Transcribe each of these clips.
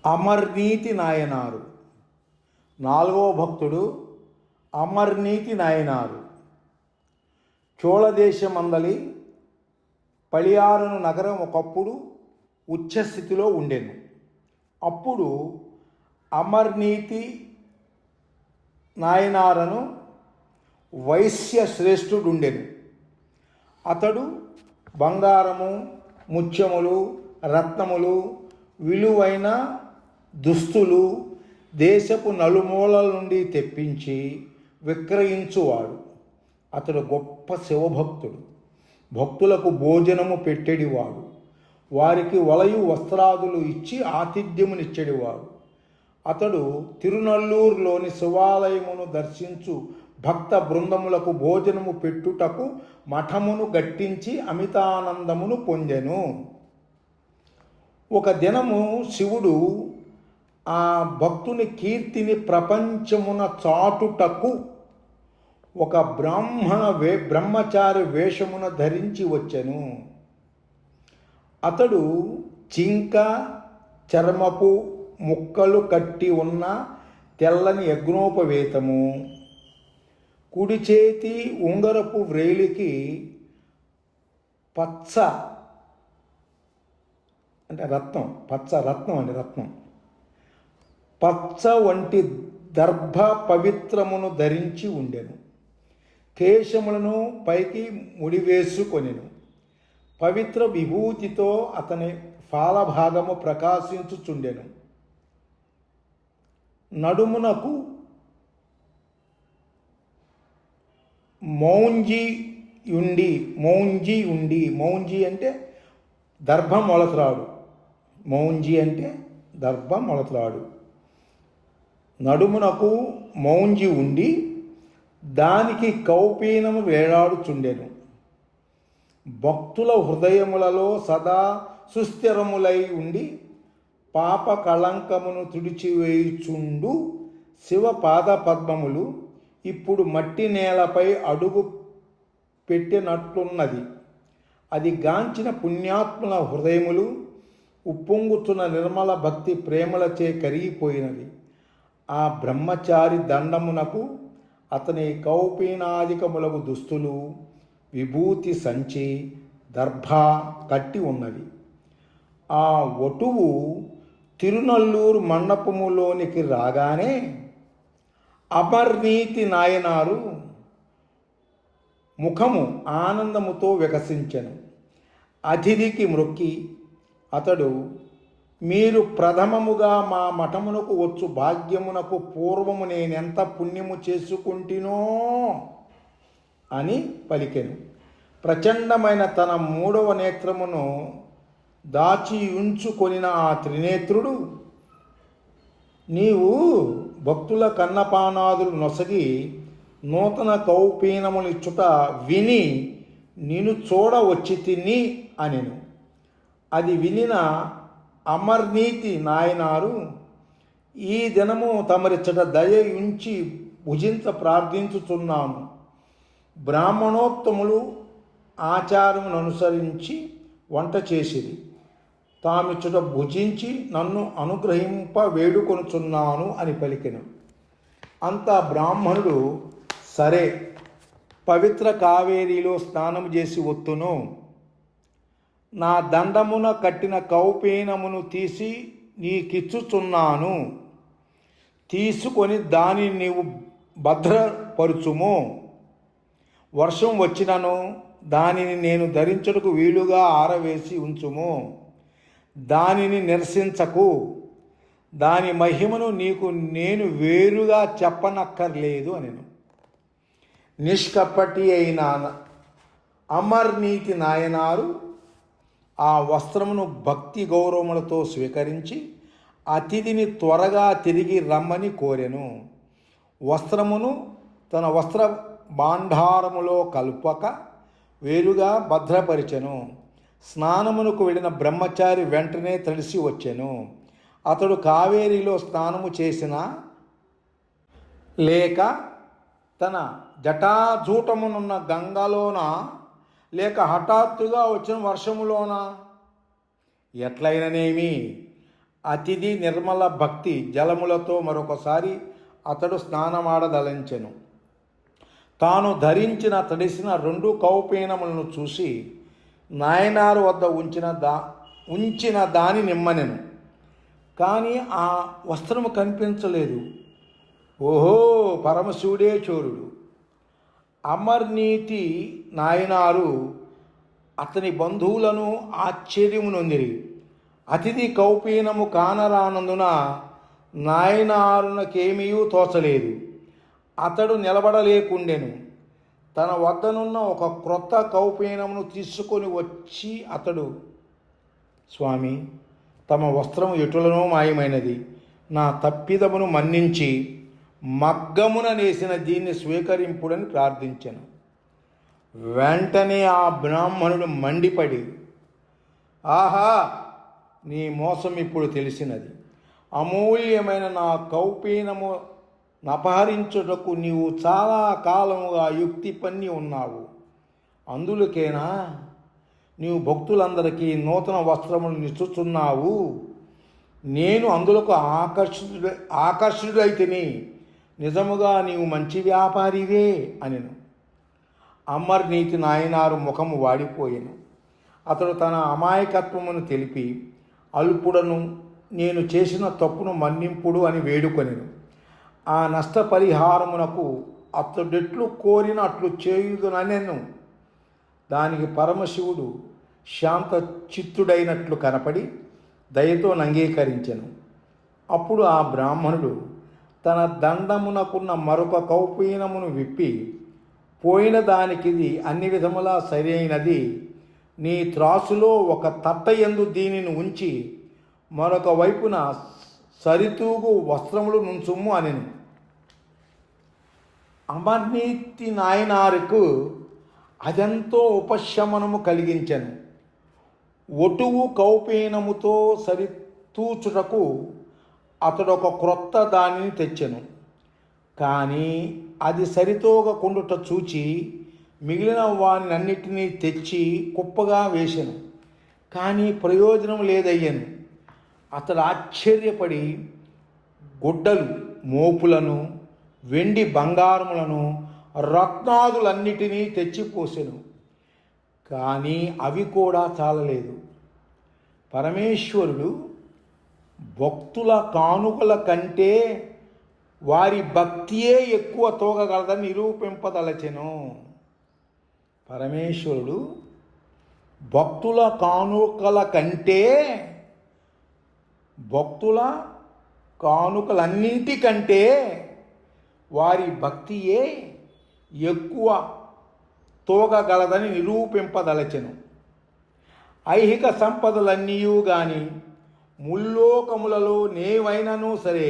అమర్నీతి నాయనారు. నాలుగవ భక్తుడు అమర్నీతి నాయనారు. చోళదేశమందలి పళియారను నగరం ఒకప్పుడు ఉచ్చస్థితిలో ఉండెను. అప్పుడు అమర్నీతి నాయనారను వైశ్య శ్రేష్ఠుడుండెను. అతడు బంగారము, ముత్యములు, రత్నములు, విలువైన దుస్తులు దేశపు నలుమూలల నుండి తెప్పించి విక్రయించువాడు. అతడు గొప్ప శివభక్తుడు. భక్తులకు భోజనము పెట్టెడివాడు. వారికి వలయు వస్త్రాదులు ఇచ్చి ఆతిథ్యమునిచ్చెడివాడు. అతడు తిరునల్లూరులోని శివాలయమును దర్శించు భక్త బృందములకు భోజనము పెట్టుటకు మఠమును గట్టించి అమితానందమును పొందెను. ఒక దినము శివుడు ఆ భక్తుని కీర్తిని ప్రపంచమున చాటుటకు ఒక బ్రహ్మచారి వేషమున ధరించి వచ్చెను. అతడు జింక చర్మపు ముక్కలు కట్టి ఉన్న తెల్లని యజ్ఞోపవేతము, కుడి చేతి ఉంగరపు వ్రేలికి పచ్చ వంటి దర్భ పవిత్రమును ధరించి ఉండెను. కేశములను పైకి ముడివేసుకొనెను. పవిత్ర విభూతితో అతని ఫాలభాగము ప్రకాశించుచుండెను. నడుమునకు మౌంజి మౌంజి అంటే దర్భ మొలత్రాడు. మౌంజి అంటే దర్భ మొలత్రాడు. నడుమునకు మౌంజి ఉండి దానికి కౌపీనము వేలాడుచుండెను. భక్తుల హృదయములలో సదా సుస్థిరములై ఉండి పాప కళంకమును తుడిచివేయుచుండు శివ పాద పద్మములు ఇప్పుడు మట్టి నేలపై అడుగు పెట్టినట్లున్నది. అది గాంచిన పుణ్యాత్ముల హృదయములు ఉప్పొంగుతున్న నిర్మల భక్తి ప్రేమలచే కరిగిపోయినది. ఆ బ్రహ్మచారి దండమునకు అతని కౌపీనాదికములకు దుస్తులు, విభూతి సంచి, దర్భ కట్టి ఉన్నవి. ఆ వటువు తిరునల్లూరు మండపములోనికి రాగానే అమర్నీతి నాయనారు ముఖము ఆనందముతో వికసించెను. అతిథికి మ్రొక్కి అతడు, మీరు ప్రథమముగా మా మఠమునకు వచ్చు భాగ్యమునకు పూర్వము నేనెంత పుణ్యము చేసుకుంటినో అని పలికెను. ప్రచండమైన తన మూడవ నేత్రమును దాచి ఉంచుకొనిన ఆ త్రినేత్రుడు, నీవు భక్తుల కన్నపానాదులు నొసగి నూతన కౌపీనములిచ్చుట విని నిన్ను చూడవచ్చి తిని అనెను. అది వినిన అమర్నీతి నాయనారు, ఈ దినము తమరిచ్చట దయ ఉంచి భుజించ ప్రార్థించుచున్నాను. బ్రాహ్మణోత్తములు ఆచారమును అనుసరించి వంట చేసిరి. తామిచ్చట భుజించి నన్ను అనుగ్రహింప వేడుకొనుచున్నాను అని పలికెను. అంతా బ్రాహ్మణుడు, సరే, పవిత్ర కావేరీలో స్నానం చేసి వత్తును. నా దండమున కట్టిన కౌపీనమును తీసి నీకిచ్చుచున్నాను. తీసుకొని దానిని నీవు భద్రపరుచుము. వర్షం వచ్చినను దానిని నేను ధరించుటకు వీలుగా ఆరవేసి ఉంచుము. దానిని నిరసించకు. దాని మహిమను నీకు నేను వేరుగా చెప్పనక్కర్లేదు అనెను. నిష్కపటి అయిన అమర్నీతి నాయనారు ఆ వస్త్రమును భక్తి గౌరవములతో స్వీకరించి అతిథిని త్వరగా తిరిగి రమ్మని కోరెను. వస్త్రమును తన వస్త్ర భాండారములో కలుపక వేరుగా భద్రపరిచెను. స్నానమునకు వెళ్ళిన బ్రహ్మచారి వెంటనే తడిసి వచ్చెను. అతడు కావేరీలో స్నానము చేసిన లేక తన జటాజూటమునున్న గంగలోన లేక హఠాత్తుగా వచ్చిన వర్షములోన, ఎట్లయిననేమి అతిథి నిర్మల భక్తి జలములతో మరొకసారి అతడు స్నానమాడదలంచెను. తాను ధరించిన తడిసిన 2 కౌపీనములను చూసి నాయనారు వద్ద ఉంచిన దాని నిమ్మనెను. కానీ ఆ వస్త్రము కనిపించలేదు. ఓహో, పరమశివుడే చోరుడు. అమర్నీతి నాయనారు అతని బంధువులను ఆశ్చర్యము నొందిరి. అతిథి కౌపీనము కానరానందున నాయనారునకేమీయూ తోచలేదు. అతడు నిలబడలేకుండెను. తన వద్దనున్న ఒక క్రొత్త కౌపీనమును తీసుకొని వచ్చి అతడు, స్వామి, తమ వస్త్రము ఎటులనో మాయమైనది. నా తప్పిదమును మన్నించి మగ్గమున నేసిన దీన్ని స్వీకరింపుడని ప్రార్థించెను. వెంటనే ఆ బ్రాహ్మణుడు మండిపడి, ఆహా, నీ మోసం ఇప్పుడు తెలిసినది. అమూల్యమైన నా కౌపీనము నపహరించుటకు నీవు చాలా కాలముగా యుక్తి పన్ని ఉన్నావు. అందులకేనా నీవు భక్తులందరికీ నూతన వస్త్రములు నిచ్చుచున్నావు? నేను అందులకు ఆకర్షుడైతిని. నిజముగా నీవు మంచి వ్యాపారివే అనెను. అమర్నీతి నాయనారు ముఖము వాడిపోయెను. అతడు తన అమాయకత్వమును తెలిపి, అల్పుడను, నేను చేసిన తప్పును మన్నింపుడు అని వేడుకొనెను. ఆ నష్టపరిహారమునకు అతడెట్లు కోరినట్లు చేయుదుననెను. దానికి పరమశివుడు శాంత చిత్తుడైనట్లు కనపడి దయతో అంగీకరించెను. అప్పుడు ఆ బ్రాహ్మణుడు తన దండమునకున్న మరొక కౌపీనమును విప్పి, పోయిన దానికిది అన్ని విధములా సరైనది. నీ త్రాసులో ఒక తట్టయందు దీనిని ఉంచి మరొక వైపున సరితూగు వస్త్రములు నుంచుము అనెను. అమర్నీతి నాయనారుకు అదెంతో ఉపశమనము కలిగించెను. ఒటువు కౌపీనముతో సరితూచుటకు అతడు ఒక క్రొత్త దానిని తెచ్చెను. కానీ అది సరితూగకుండుట చూచి మిగిలిన వానినన్నిటినీ తెచ్చి కుప్పగా వేసెను. కానీ ప్రయోజనం లేదయ్యను. అతడు ఆశ్చర్యపడి గుడ్డలు, మోపులను, వెండి బంగారములను, రత్నాదులన్నిటినీ తెచ్చిపోసెను. కానీ అవి కూడా చాలలేదు. పరమేశ్వరుడు భక్తుల కానుకల కంటే వారి భక్తియే ఎక్కువ తూగగలదని నిరూపింపదలచెను. పరమేశ్వరుడు భక్తుల కానుకల కంటే, భక్తుల కానుకలన్నింటికంటే వారి భక్తియే ఎక్కువ తూగగలదని నిరూపింపదలచెను. ఐహిక సంపదలన్నీయూ గాని ముల్లోకములలో నేవైనను సరే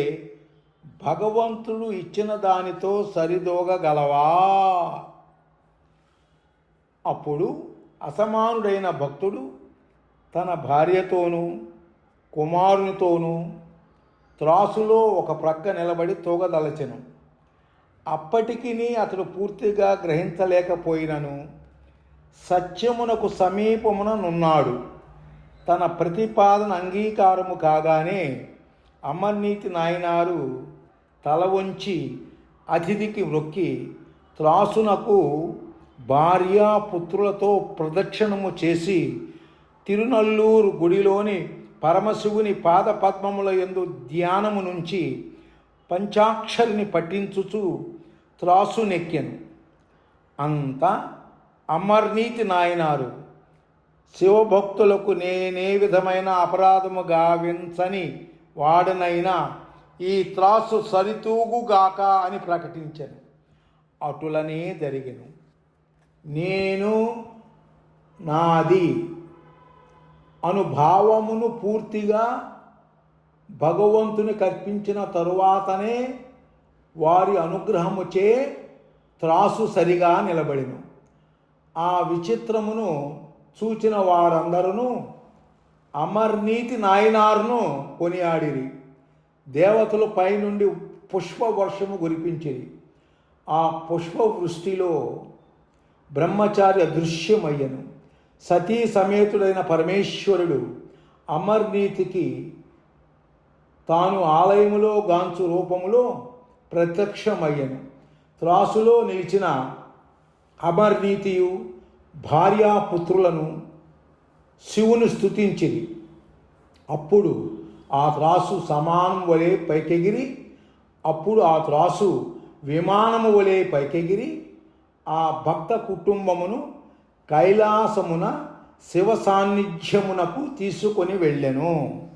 భగవంతుడు ఇచ్చిన దానితో సరిదూగగలవా? అప్పుడు అసమానుడైన భక్తుడు తన భార్యతోనూ కుమారునితోనూ త్రాసులో ఒక ప్రక్క నిలబడి తూగదలచెను. అప్పటికి అతడు పూర్తిగా గ్రహించలేకపోయినను సత్యమునకు సమీపమున నున్నాడు. తన ప్రతిపాదన అంగీకారము కాగానే అమర్నీతి నాయనారు తల వంచి అతిథికి మొక్కి త్రాసునకు భార్యాపుత్రులతో ప్రదక్షిణము చేసి తిరునల్లూరు గుడిలోని పరమశివుని పాదపద్మముల యందు ధ్యానము నుంచి పంచాక్షరిని పఠించుచు త్రాసు నెక్కెను. అంత అమర్నీతి నాయనారు శివభక్తులకు నేనే విధమైన అపరాధము గావించని వాడనైనా ఈ త్రాసు సరితూగుగాక అని ప్రకటించాను. అటులనే జరిగెను. నేను నాది అనుభావమును పూర్తిగా భగవంతుని కల్పించిన తరువాతనే వారి అనుగ్రహముచే త్రాసు సరిగా నిలబడిను. ఆ విచిత్రమును చూచిన వారందరూ అమర్నీతి నాయనారును కొనియాడిరి. దేవతలు పైనుండి పుష్పవర్షము కురిపించిరి. ఆ పుష్పవృష్టిలో బ్రహ్మచారి అదృశ్యమయ్యను. సతీ సమేతుడైన పరమేశ్వరుడు అమర్నీతికి తాను ఆలయములో గాంచు రూపములో ప్రత్యక్షమయ్యను. త్రాసులో నిలిచిన అమర్నీతియు భార్యాపుత్రులను శివుని స్తుతించిరి. అప్పుడు ఆ త్రాసు సమానం వలె పైకెగిరి విమానము వలె పైకెగిరి ఆ భక్త కుటుంబమును కైలాసమున శివ సాన్నిధ్యమునకు తీసుకొని వెళ్ళెను.